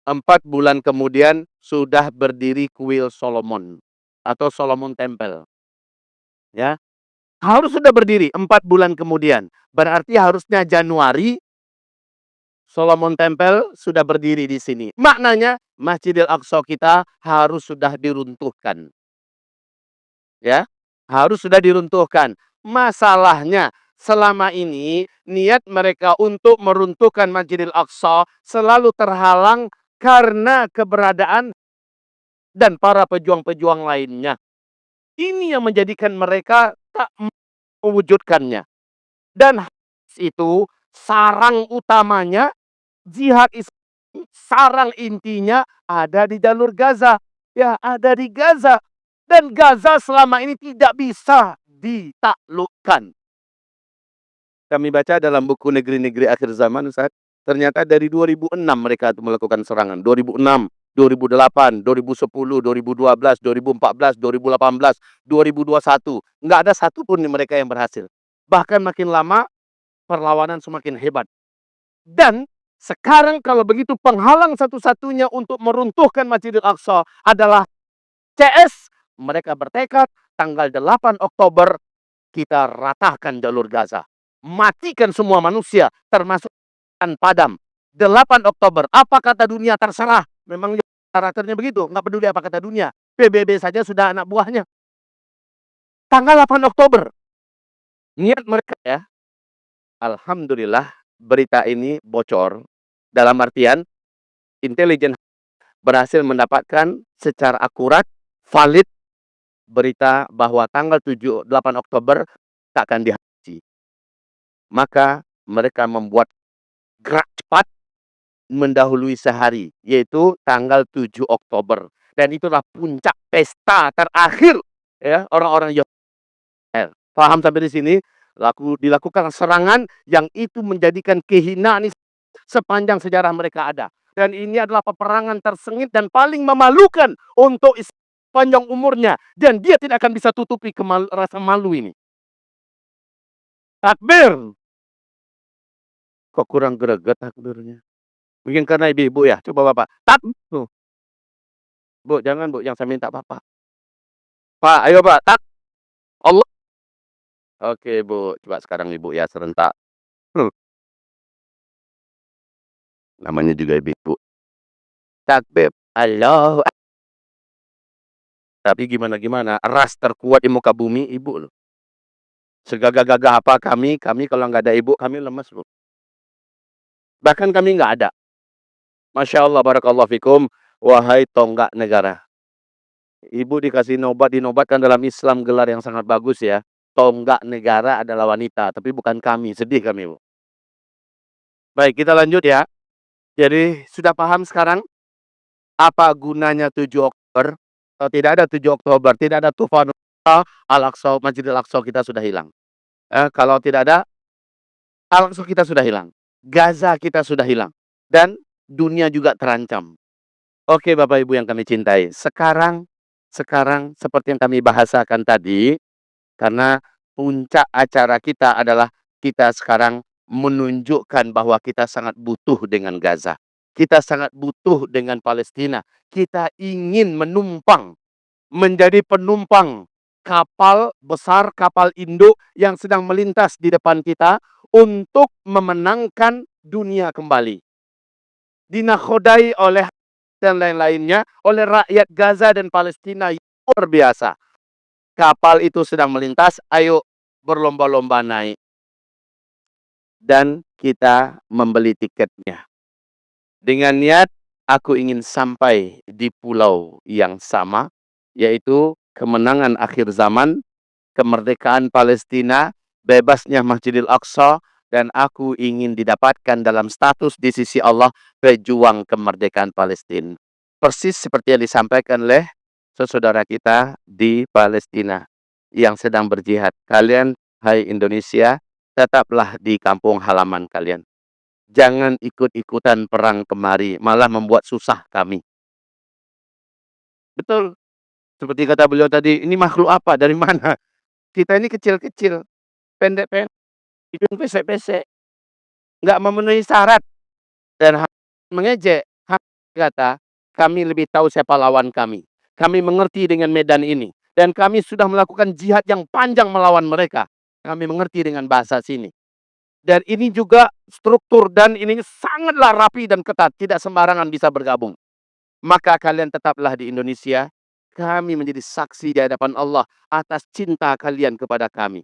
4 bulan kemudian sudah berdiri kuil Solomon atau Solomon Temple. Ya, harus sudah berdiri 4 bulan kemudian. Berarti harusnya Januari Solomon Temple sudah berdiri di sini. Maknanya Masjidil Aqsa kita harus sudah diruntuhkan. Ya, harus sudah diruntuhkan. Masalahnya selama ini niat mereka untuk meruntuhkan Masjidil Aqsa selalu terhalang karena keberadaan dan para pejuang-pejuang lainnya. Ini yang menjadikan mereka tak mewujudkannya. Dan itu sarang utamanya jihad Islam, sarang intinya ada di jalur Gaza. Ya, ada di Gaza. Dan Gaza selama ini tidak bisa ditaklukkan. Kami baca dalam buku Negeri-Negeri Akhir Zaman, Ustaz, ternyata dari 2006 mereka melakukan serangan. 2006, 2008, 2010, 2012, 2014, 2018, 2021. Nggak ada satupun mereka yang berhasil. Bahkan makin lama, perlawanan semakin hebat. Dan sekarang kalau begitu penghalang satu-satunya untuk meruntuhkan Masjidil Aqsa adalah CS. Mereka bertekad tanggal 8 Oktober kita ratakan jalur Gaza. Matikan semua manusia termasuk padam. 8 Oktober. Apa kata dunia terserah. Memang karakternya begitu. Nggak peduli apa kata dunia. PBB saja sudah anak buahnya. Tanggal 8 Oktober. Niat mereka ya. Alhamdulillah berita ini bocor. Dalam artian intelijen berhasil mendapatkan secara akurat, valid berita bahwa tanggal 8 Oktober tak akan dihaji. Maka mereka membuat gerak cepat mendahului sehari, yaitu tanggal 7 Oktober. Dan itulah puncak pesta terakhir ya orang-orang Yahudi. Paham sampai di sini? Dilakukan serangan yang itu menjadikan kehinaan sepanjang sejarah mereka ada. Dan ini adalah peperangan tersengit dan paling memalukan untuk panjang umurnya. Dan dia tidak akan bisa tutupi rasa malu ini. Takbir. Kok kurang greget takbirnya? Mungkin karena ibu-ibu ya. Coba Bapak. Takbir. Bu, jangan Bu. Yang saya minta Bapak. Pak, ayo Pak. Allah. Oke Bu. Coba sekarang Ibu ya serentak. Namanya juga ibu. Takbir. Allah. Tapi gimana-gimana, ras terkuat di muka bumi ibu loh. Segagah-gagah apa kami kalau nggak ada ibu, kami lemes loh. Bahkan kami nggak ada. Masya Allah, barakallahu fikum, wahai tonggak negara. Ibu dikasih dinobatkan dalam Islam gelar yang sangat bagus ya. Tonggak negara adalah wanita, tapi bukan kami. Sedih kami, Bu. Baik, kita lanjut ya. Jadi, sudah paham sekarang apa gunanya 7 Oktober? Tidak ada 7 Oktober, tidak ada Tufan Al-Aqsa, Masjidil Aqsa kita sudah hilang. Kalau tidak ada, Al-Aqsa kita sudah hilang. Gaza kita sudah hilang. Dan dunia juga terancam. Oke Bapak Ibu yang kami cintai. Sekarang seperti yang kami bahasakan tadi, karena puncak acara kita adalah kita sekarang menunjukkan bahwa kita sangat butuh dengan Gaza. Kita sangat butuh dengan Palestina. Kita ingin menjadi penumpang kapal besar, kapal induk yang sedang melintas di depan kita untuk memenangkan dunia kembali. Dinakodai oleh dan lain-lainnya oleh rakyat Gaza dan Palestina yang luar biasa. kapal itu sedang melintas, ayo berlomba-lomba naik. Dan kita membeli tiketnya. Dengan niat, aku ingin sampai di pulau yang sama, yaitu kemenangan akhir zaman, kemerdekaan Palestina, bebasnya Masjidil Aqsa, dan aku ingin didapatkan dalam status di sisi Allah pejuang kemerdekaan Palestina. Persis seperti yang disampaikan oleh saudara kita di Palestina yang sedang berjihad. Kalian, hai Indonesia, tetaplah di kampung halaman kalian. Jangan ikut-ikutan perang kemari, malah membuat susah kami. Betul. Seperti kata beliau tadi, ini makhluk apa? Dari mana? Kita ini kecil-kecil, pendek-pendek, hidung pesek-pesek, nggak memenuhi syarat, dan mengejek. Kata, kami lebih tahu siapa lawan kami. Kami mengerti dengan medan ini. Dan kami sudah melakukan jihad yang panjang melawan mereka. Kami mengerti dengan bahasa sini. Dan ini juga struktur dan ini sangatlah rapi dan ketat. Tidak sembarangan bisa bergabung. Maka kalian tetaplah di Indonesia. Kami menjadi saksi di hadapan Allah atas cinta kalian kepada kami.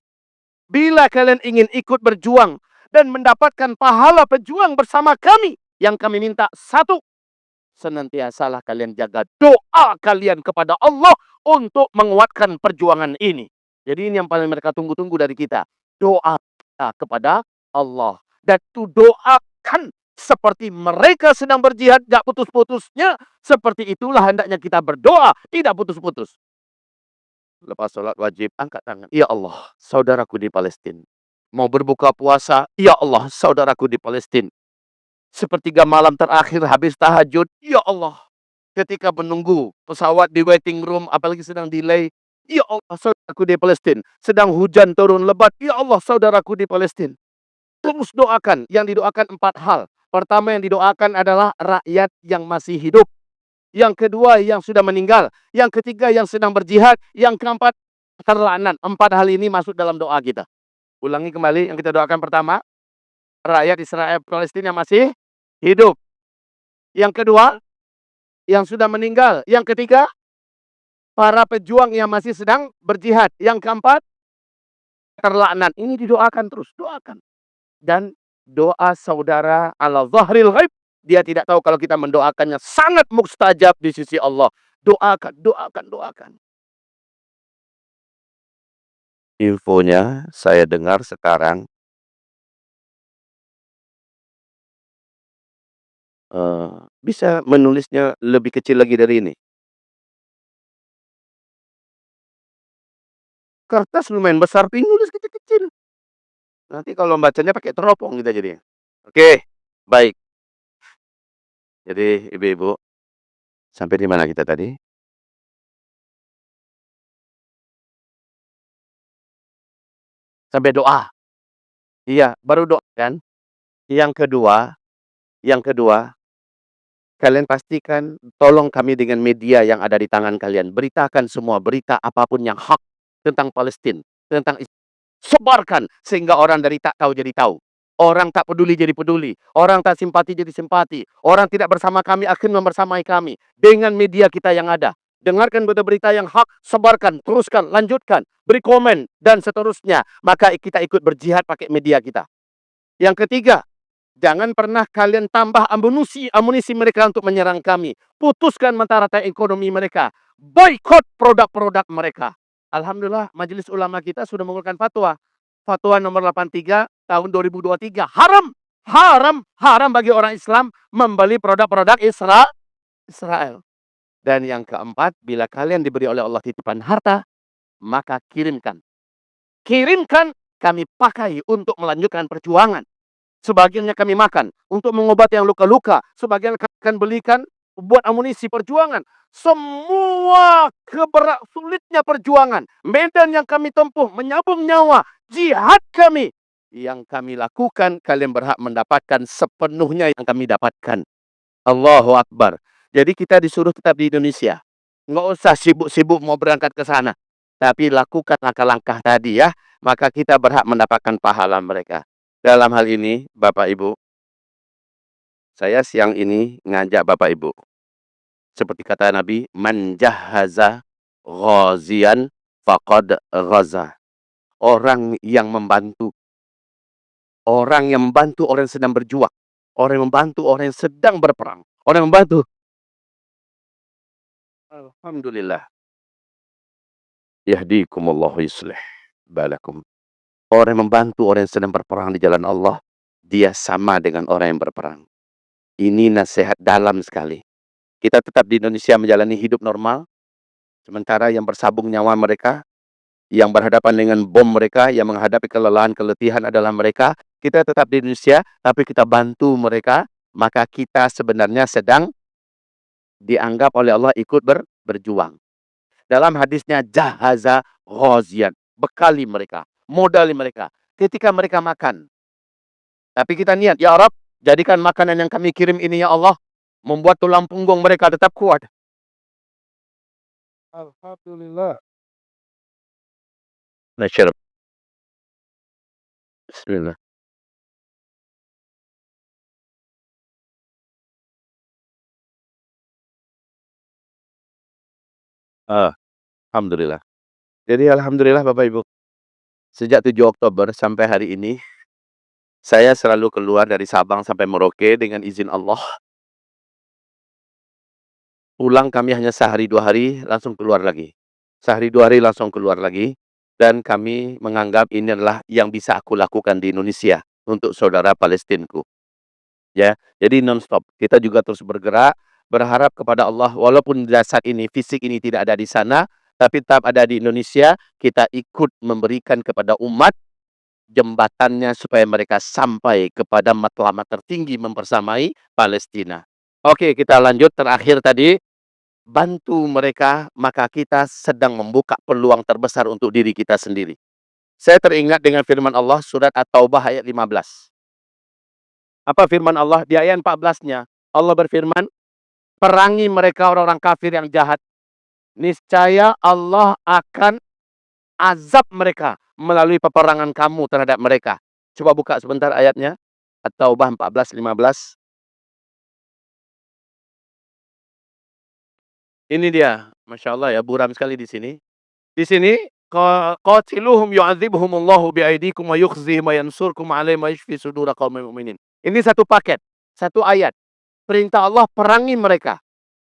Bila kalian ingin ikut berjuang dan mendapatkan pahala pejuang bersama kami, yang kami minta satu, senantiasalah kalian jaga doa kalian kepada Allah untuk menguatkan perjuangan ini. Jadi ini yang paling mereka tunggu-tunggu dari kita. Doa kita kepada Allah. Dan itu doakan seperti mereka sedang berjihad, tidak putus-putusnya. Seperti itulah hendaknya kita berdoa, tidak putus-putus. Lepas sholat wajib, angkat tangan. Ya Allah, saudaraku di Palestina. Mau berbuka puasa, ya Allah, saudaraku di Palestina. Sepertiga malam terakhir habis tahajud, ya Allah. Ketika menunggu pesawat di waiting room, apalagi sedang delay, ya Allah, saudaraku di Palestina. Sedang hujan turun lebat, ya Allah, saudaraku di Palestina. Terus doakan, yang didoakan 4 hal. Pertama yang didoakan adalah rakyat yang masih hidup. Yang kedua yang sudah meninggal. Yang ketiga yang sedang berjihad. Yang keempat terlaknat. 4 hal ini masuk dalam doa kita. Ulangi kembali yang kita doakan pertama. Rakyat Israel Palestina yang masih hidup. Yang kedua, yang sudah meninggal. Yang ketiga, para pejuang yang masih sedang berjihad. Yang keempat, terlaknat. Ini didoakan terus, doakan. Dan doa saudara ala zahril ghaib, dia tidak tahu kalau kita mendoakannya sangat mustajab di sisi Allah. Doakan, doakan, doakan. Infonya saya dengar sekarang bisa menulisnya lebih kecil lagi dari ini. Kertas lumayan besar, tapi nulis kecil-kecil. Nanti kalau bacanya pakai teropong kita jadi. Oke, baik. Jadi ibu-ibu, sampai di mana kita tadi? Sampai doa. Iya, baru doa kan? Yang kedua, yang kedua, kalian pastikan tolong kami dengan media yang ada di tangan kalian. Beritakan semua berita apapun yang hak tentang Palestina, tentang sebarkan sehingga orang dari tak tahu jadi tahu. Orang tak peduli jadi peduli. Orang tak simpati jadi simpati. Orang tidak bersama kami akhirnya bersamai kami. Dengan media kita yang ada. Dengarkan berita-berita yang hak, sebarkan, teruskan, lanjutkan. Beri komen, dan seterusnya. Maka kita ikut berjihad pakai media kita. Yang ketiga, jangan pernah kalian tambah amunisi mereka untuk menyerang kami. Putuskan mata rantai ekonomi mereka. Boykot produk-produk mereka. Alhamdulillah, Majelis Ulama kita sudah mengeluarkan fatwa. Fatwa nomor 83 tahun 2023. Haram, haram, haram bagi orang Islam membeli produk-produk Israel. Dan yang keempat, bila kalian diberi oleh Allah titipan harta, maka kirimkan. Kirimkan, kami pakai untuk melanjutkan perjuangan. Sebagiannya kami makan untuk mengobati yang luka-luka. Sebagian akan belikan buat amunisi perjuangan. Semua sulitnya perjuangan. Medan yang kami tempuh, menyambung nyawa. Jihad kami. Yang kami lakukan, kalian berhak mendapatkan sepenuhnya yang kami dapatkan. Allahu Akbar. Jadi kita disuruh tetap di Indonesia. Nggak usah sibuk-sibuk mau berangkat ke sana. Tapi lakukan langkah-langkah tadi ya. Maka kita berhak mendapatkan pahala mereka. Dalam hal ini, Bapak Ibu, saya siang ini ngajak Bapak Ibu. Seperti kata Nabi, man jahaza ghazian faqad ghaza. Orang yang membantu, orang yang membantu orang yang sedang berjuang, orang yang membantu orang yang sedang berperang, orang yang membantu. Alhamdulillah. Yahdikumullahu yuslih balakum. Orang yang membantu orang yang sedang berperang di jalan Allah, dia sama dengan orang yang berperang. Ini nasihat dalam sekali. Kita tetap di Indonesia menjalani hidup normal, sementara yang bersabung nyawa mereka, yang berhadapan dengan bom mereka, yang menghadapi kelelahan, keletihan adalah mereka. Kita tetap di Indonesia, tapi kita bantu mereka, maka kita sebenarnya sedang dianggap oleh Allah ikut berjuang. Dalam hadisnya, jahaza ghazian, bekali mereka, modali mereka. Ketika mereka makan, tapi kita niat, ya Rabb, jadikan makanan yang kami kirim ini ya Allah, membuat tulang punggung mereka tetap kuat. Alhamdulillah. Nasyir. Bismillah. Alhamdulillah. Jadi alhamdulillah Bapak Ibu, sejak 7 Oktober sampai hari ini, saya selalu keluar dari Sabang sampai Merauke dengan izin Allah. Pulang kami hanya sehari 2 hari langsung keluar lagi. Sehari 2 hari langsung keluar lagi. Dan kami menganggap ini adalah yang bisa aku lakukan di Indonesia untuk saudara Palestinku. Ya, jadi nonstop. Kita juga terus bergerak, berharap kepada Allah walaupun saat ini fisik ini tidak ada di sana, tapi tetap ada di Indonesia, kita ikut memberikan kepada umat jembatannya supaya mereka sampai kepada matlamat tertinggi mempersamai Palestina. Oke, kita lanjut terakhir tadi, bantu mereka, maka kita sedang membuka peluang terbesar untuk diri kita sendiri. Saya teringat dengan firman Allah surat At-Taubah ayat 15. Apa firman Allah? Di ayat 14-nya, Allah berfirman, perangi mereka orang-orang kafir yang jahat. Niscaya Allah akan azab mereka melalui peperangan kamu terhadap mereka. Coba buka sebentar ayatnya. At-Taubah 14:15. Ini dia. Masya Allah ya, buram sekali di sini. Di sini, qatiluhum yu'adzibhumullahu bi'aidikum wa yukhzihim wa yansurkum 'alaihim wa yashfi sudura qaumin mu'minin. Ini satu paket, satu ayat. Perintah Allah, perangi mereka.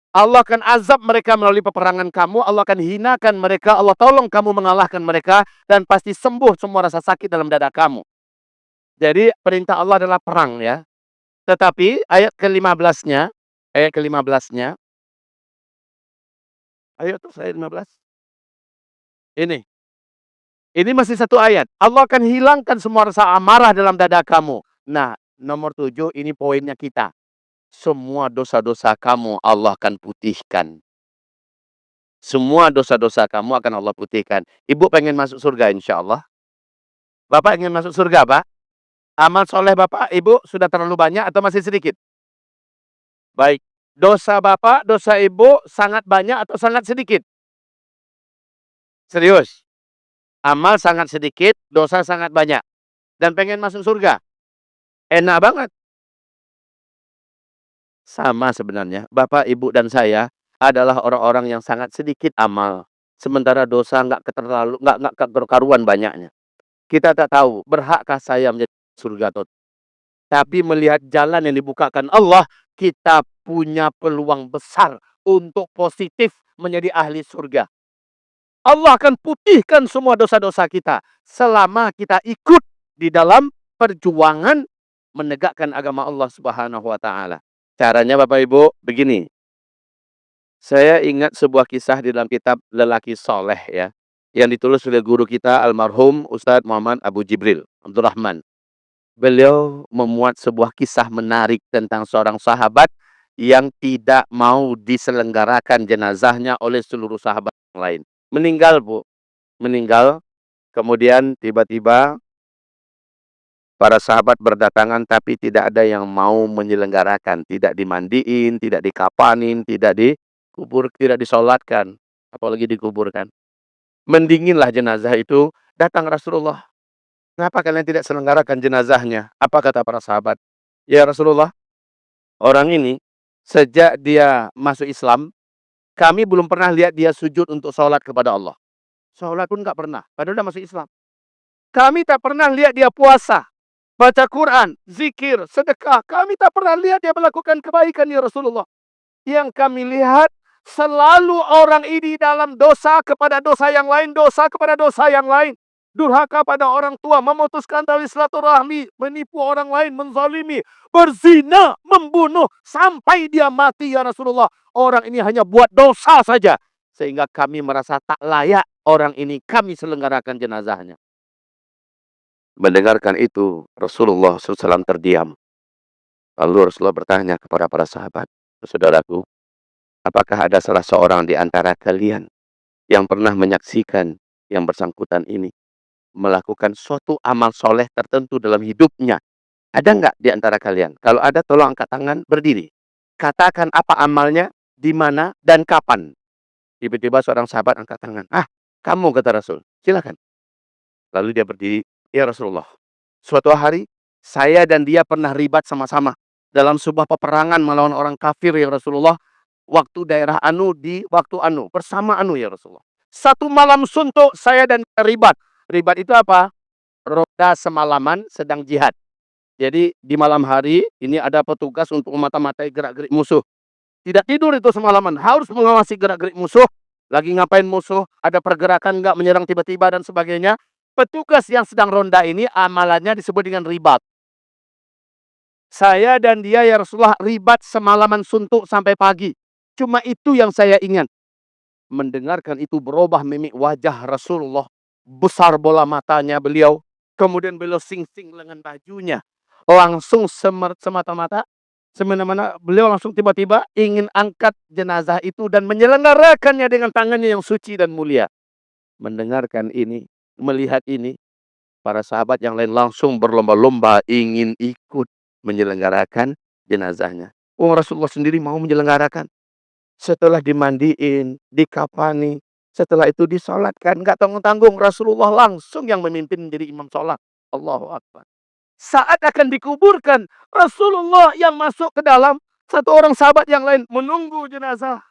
Allah akan azab mereka melalui peperangan kamu, Allah akan hinakan mereka, Allah tolong kamu mengalahkan mereka, dan pasti sembuh semua rasa sakit dalam dada kamu. Jadi perintah Allah adalah perang ya. Tetapi ayat ke-15-nya, ayat ke-15-nya, ayo tuh ayat 15. Ini masih satu ayat. Allah akan hilangkan semua rasa amarah dalam dada kamu. Nah, nomor 7 ini poinnya kita. Semua dosa-dosa kamu Allah akan putihkan. Semua dosa-dosa kamu akan Allah putihkan. Ibu pengen masuk surga insya Allah. Bapak ingin masuk surga, Pak? Amal soleh Bapak, Ibu sudah terlalu banyak atau masih sedikit? Baik. Dosa Bapak, dosa Ibu sangat banyak atau sangat sedikit? Serius? Amal sangat sedikit, dosa sangat banyak. Dan pengen masuk surga? Enak banget. Sama sebenarnya. Bapak, Ibu, dan saya adalah orang-orang yang sangat sedikit amal. Sementara dosa nggak karuan banyaknya. Kita tak tahu, berhakkah saya menjadi surga atau. Tapi melihat jalan yang dibukakan Allah, kita punya peluang besar untuk positif menjadi ahli surga. Allah akan putihkan semua dosa-dosa kita selama kita ikut di dalam perjuangan menegakkan agama Allah Subhanahu wa taala. Caranya Bapak Ibu begini. Saya ingat sebuah kisah di dalam kitab Lelaki Soleh ya, yang ditulis oleh guru kita almarhum Ustadz Muhammad Abu Jibril Abdurrahman. Beliau memuat sebuah kisah menarik tentang seorang sahabat yang tidak mau diselenggarakan jenazahnya oleh seluruh sahabat yang lain. Meninggal, Bu. Meninggal. Kemudian tiba-tiba para sahabat berdatangan tapi tidak ada yang mau menyelenggarakan. Tidak dimandiin, tidak dikapanin, tidak dikubur, tidak disolatkan. Apalagi dikuburkan. Mendinginlah jenazah itu. Datang Rasulullah. Kenapa kalian tidak selenggarakan jenazahnya? Apa kata para sahabat? Ya Rasulullah, orang ini sejak dia masuk Islam, kami belum pernah lihat dia sujud untuk sholat kepada Allah. Sholat pun nggak pernah. Padahal udah masuk Islam. Kami tak pernah lihat dia puasa, baca Quran, zikir, sedekah. Kami tak pernah lihat dia melakukan kebaikan ya Rasulullah. Yang kami lihat selalu orang ini dalam dosa kepada dosa yang lain, dosa kepada dosa yang lain. Durhaka pada orang tua, memutuskan tali silaturahmi, menipu orang lain, menzalimi, berzina, membunuh, sampai dia mati ya Rasulullah. Orang ini hanya buat dosa saja. Sehingga kami merasa tak layak orang ini kami selenggarakan jenazahnya. Mendengarkan itu, Rasulullah SAW terdiam. Lalu Rasulullah bertanya kepada para sahabat, saudaraku, apakah ada salah seorang di antara kalian yang pernah menyaksikan yang bersangkutan ini melakukan suatu amal soleh tertentu dalam hidupnya? Ada nggak di antara kalian? Kalau ada, tolong angkat tangan, berdiri. Katakan apa amalnya, di mana, dan kapan. Tiba-tiba seorang sahabat angkat tangan. Ah, kamu, kata Rasul. Silakan. Lalu dia berdiri. Ya Rasulullah, suatu hari saya dan dia pernah ribat sama-sama dalam sebuah peperangan melawan orang kafir ya Rasulullah. Waktu daerah Anu di waktu Anu. Bersama Anu ya Rasulullah. Satu malam suntuk saya dan dia ribat. Ribat itu apa? Roda semalaman sedang jihad. Jadi di malam hari ini ada petugas untuk memata-matai gerak-gerik musuh. Tidak tidur itu semalaman. Harus mengawasi gerak-gerik musuh. Lagi ngapain musuh? Ada pergerakan nggak menyerang tiba-tiba dan sebagainya. Petugas yang sedang ronda ini amalannya disebut dengan ribat. Saya dan dia ya Rasulullah ribat semalaman suntuk sampai pagi. Cuma itu yang saya ingat. Mendengarkan itu berubah mimik wajah Rasulullah. Besar bola matanya beliau. Kemudian beliau sing-sing lengan bajunya. Langsung semata-mata. Semena-mena beliau langsung tiba-tiba ingin angkat jenazah itu dan menyelenggarakannya dengan tangannya yang suci dan mulia. Mendengarkan ini, melihat ini, para sahabat yang lain langsung berlomba-lomba ingin ikut menyelenggarakan jenazahnya. Rasulullah sendiri mau menyelenggarakan. Setelah dimandiin, dikafani, setelah itu disolatkan, nggak tanggung-tanggung, Rasulullah langsung yang memimpin menjadi imam sholat. Allahu Akbar. Saat akan dikuburkan, Rasulullah yang masuk ke dalam, satu orang sahabat yang lain menunggu jenazah.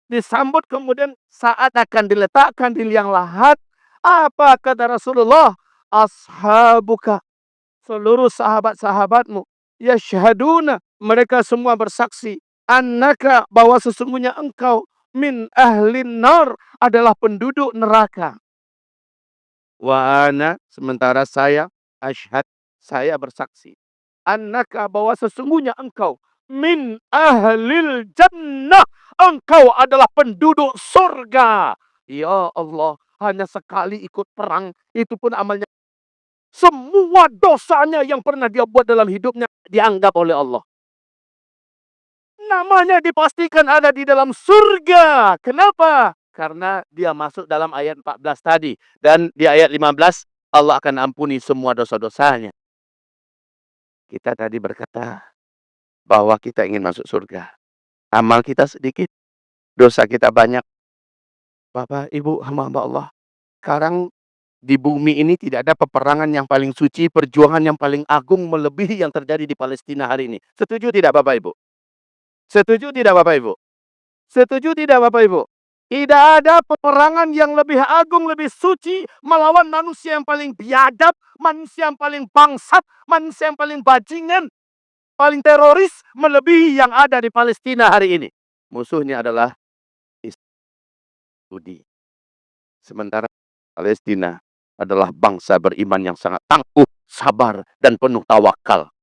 Disambut kemudian saat akan diletakkan di liang lahat, apa kata Rasulullah? Ashabuka, seluruh sahabat-sahabatmu, yashhaduna, mereka semua bersaksi, annaka, bahwa sesungguhnya engkau, min ahlin nar, adalah penduduk neraka. Wa ana, sementara saya, ashhad, saya bersaksi, annaka, bahwa sesungguhnya engkau, min ahlil jannah, engkau adalah penduduk surga. Ya Allah, hanya sekali ikut perang, itu pun amalnya. Semua dosanya yang pernah dia buat dalam hidupnya dianggap oleh Allah. Namanya dipastikan ada di dalam surga. Kenapa? Karena dia masuk dalam ayat 14 tadi. Dan di ayat 15, Allah akan ampuni semua dosa-dosanya. Kita tadi berkata bahwa kita ingin masuk surga. Amal kita sedikit, dosa kita banyak. Bapak, Ibu, hamba Allah. Sekarang di bumi ini tidak ada peperangan yang paling suci, perjuangan yang paling agung melebihi yang terjadi di Palestina hari ini. Setuju tidak Bapak Ibu? Setuju tidak Bapak Ibu? Setuju tidak Bapak Ibu? Tidak ada peperangan yang lebih agung, lebih suci melawan manusia yang paling biadab, manusia yang paling bangsat, manusia yang paling bajingan, paling teroris melebihi yang ada di Palestina hari ini. Musuhnya adalah Yahudi. Sementara Palestina adalah bangsa beriman yang sangat tangguh, sabar, dan penuh tawakal.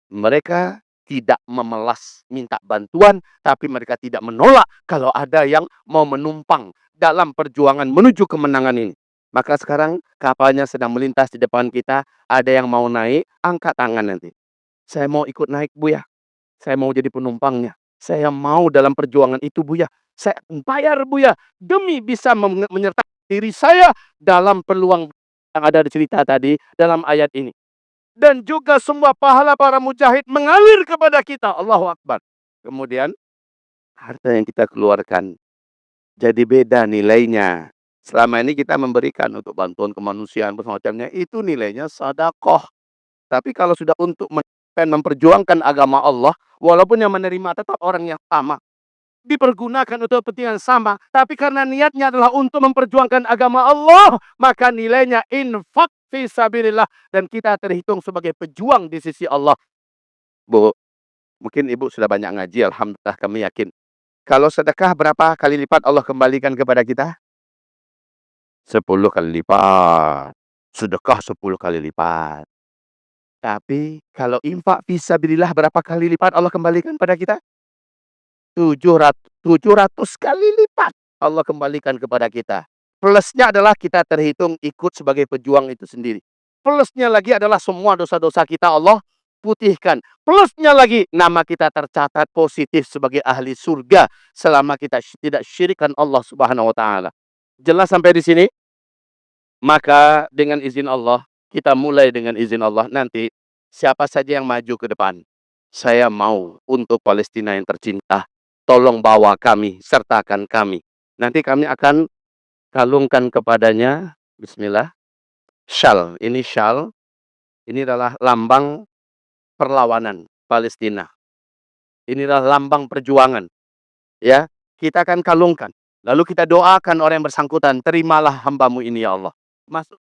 Mereka tidak memelas minta bantuan, tapi mereka tidak menolak kalau ada yang mau menumpang dalam perjuangan menuju kemenangan ini. Maka sekarang kapalnya sedang melintas di depan kita, ada yang mau naik, angkat tangan nanti. Saya mau ikut naik Buya, saya mau jadi penumpangnya, saya mau dalam perjuangan itu Buya, saya bayar Buya, demi bisa menyertai diri saya dalam peluang yang ada di cerita tadi dalam ayat ini. Dan juga semua pahala para mujahid mengalir kepada kita. Allahu Akbar. Kemudian harta yang kita keluarkan jadi beda nilainya. Selama ini kita memberikan untuk bantuan kemanusiaan semacamnya, itu nilainya sedekah. Tapi kalau sudah untuk memperjuangkan agama Allah, walaupun yang menerima tetap orang yang sama, dipergunakan untuk kepentingan sama, tapi karena niatnya adalah untuk memperjuangkan agama Allah, maka nilainya infak fi sabilillah dan kita terhitung sebagai pejuang di sisi Allah. Bu, mungkin Ibu sudah banyak ngaji, alhamdulillah kami yakin. Kalau sedekah berapa kali lipat Allah kembalikan kepada kita? 10 kali lipat. Sedekah 10 kali lipat. Tapi kalau infak fisabilillah berapa kali lipat Allah kembalikan pada kita? 700 kali lipat Allah kembalikan kepada kita. Plusnya adalah kita terhitung ikut sebagai pejuang itu sendiri. Plusnya lagi adalah semua dosa-dosa kita Allah putihkan. Plusnya lagi nama kita tercatat positif sebagai ahli surga selama kita tidak syirikan Allah Subhanahu wa taala. Jelas sampai di sini? Maka dengan izin Allah, kita mulai dengan izin Allah nanti siapa saja yang maju ke depan. Saya mau untuk Palestina yang tercinta. Tolong bawa kami, sertakan kami. Nanti kami akan kalungkan kepadanya, bismillah, syal. Ini syal, ini adalah lambang perlawanan Palestina. Ini adalah lambang perjuangan. Ya, kita akan kalungkan. Lalu kita doakan orang yang bersangkutan, terimalah hambamu ini ya Allah. Masuk.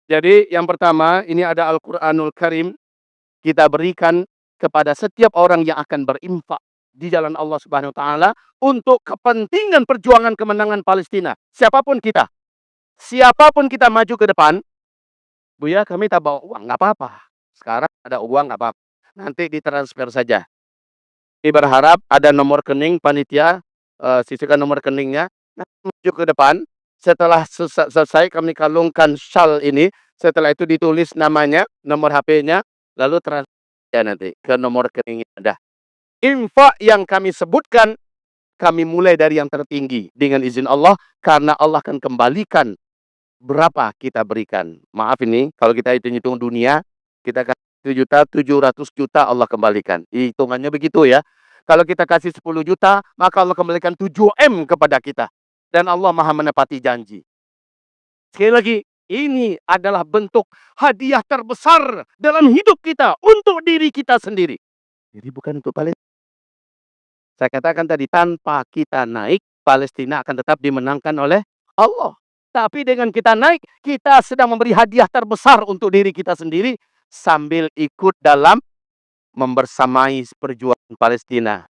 Jadi yang pertama, ini ada Al-Quranul Karim. Kita berikan kepada setiap orang yang akan berinfak di jalan Allah Subhanahu wa taala untuk kepentingan perjuangan kemenangan Palestina. Siapapun kita maju ke depan, Buya kami tak bawa uang, nggak apa-apa. Sekarang ada uang nggak apa-apa. Nanti ditransfer saja. Kami berharap ada nomor rekening panitia, sisihkan nomor rekeningnya. Nanti maju ke depan. Setelah selesai kami kalungkan syal ini, setelah itu ditulis namanya, nomor HP-nya, lalu transfer nanti ke nomor rekeningnya ada. Infak yang kami sebutkan, kami mulai dari yang tertinggi dengan izin Allah, karena Allah akan kembalikan berapa kita berikan. Maaf ini, kalau kita hitung dunia, kita kasih 1.700.000.000 Allah kembalikan. Hitungannya begitu ya. Kalau kita kasih 10 juta, maka Allah kembalikan 7M kepada kita. Dan Allah maha menepati janji. Sekali lagi, ini adalah bentuk hadiah terbesar dalam hidup kita untuk diri kita sendiri. Jadi bukan untuk Palestina. Saya katakan tadi, tanpa kita naik, Palestina akan tetap dimenangkan oleh Allah. Tapi dengan kita naik, kita sedang memberi hadiah terbesar untuk diri kita sendiri sambil ikut dalam membersamai perjuangan Palestina.